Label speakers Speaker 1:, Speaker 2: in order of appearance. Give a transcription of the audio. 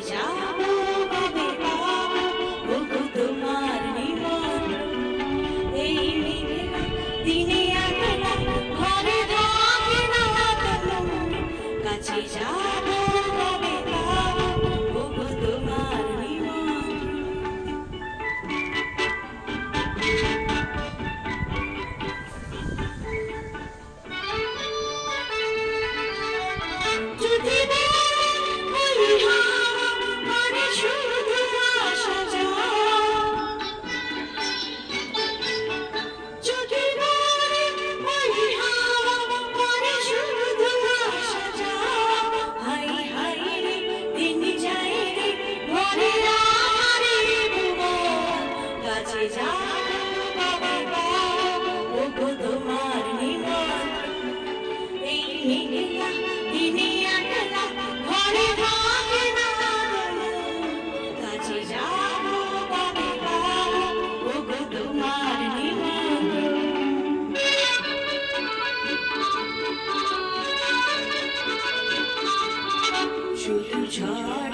Speaker 1: যাবো কবে পাবো ওগো তোমার নিমন্ত্রণ এই মেঘলা দিনে একলা ঘরে থাকে না কোনো কাছে যাবো কবে পাবো ওগো তোমার নিমন্ত্রণ যদি ওই হাওয়া মানে শুধু আসা যাওয়া যদি ওই হাওয়া মানে শুধু আসা যাওয়া হাই হাই রে দিন যায় রে মনে আধারে ভুবন কাছে যাবো কবে পাবো ওগো তোমার নিমন্ত্রণ এই মেঘলা দিনে একলা ঘরে থাকে না কোনো কাছে যাবো কবে পাবো ওগো তোমার নিমন্ত্রণ শুধু ঝড়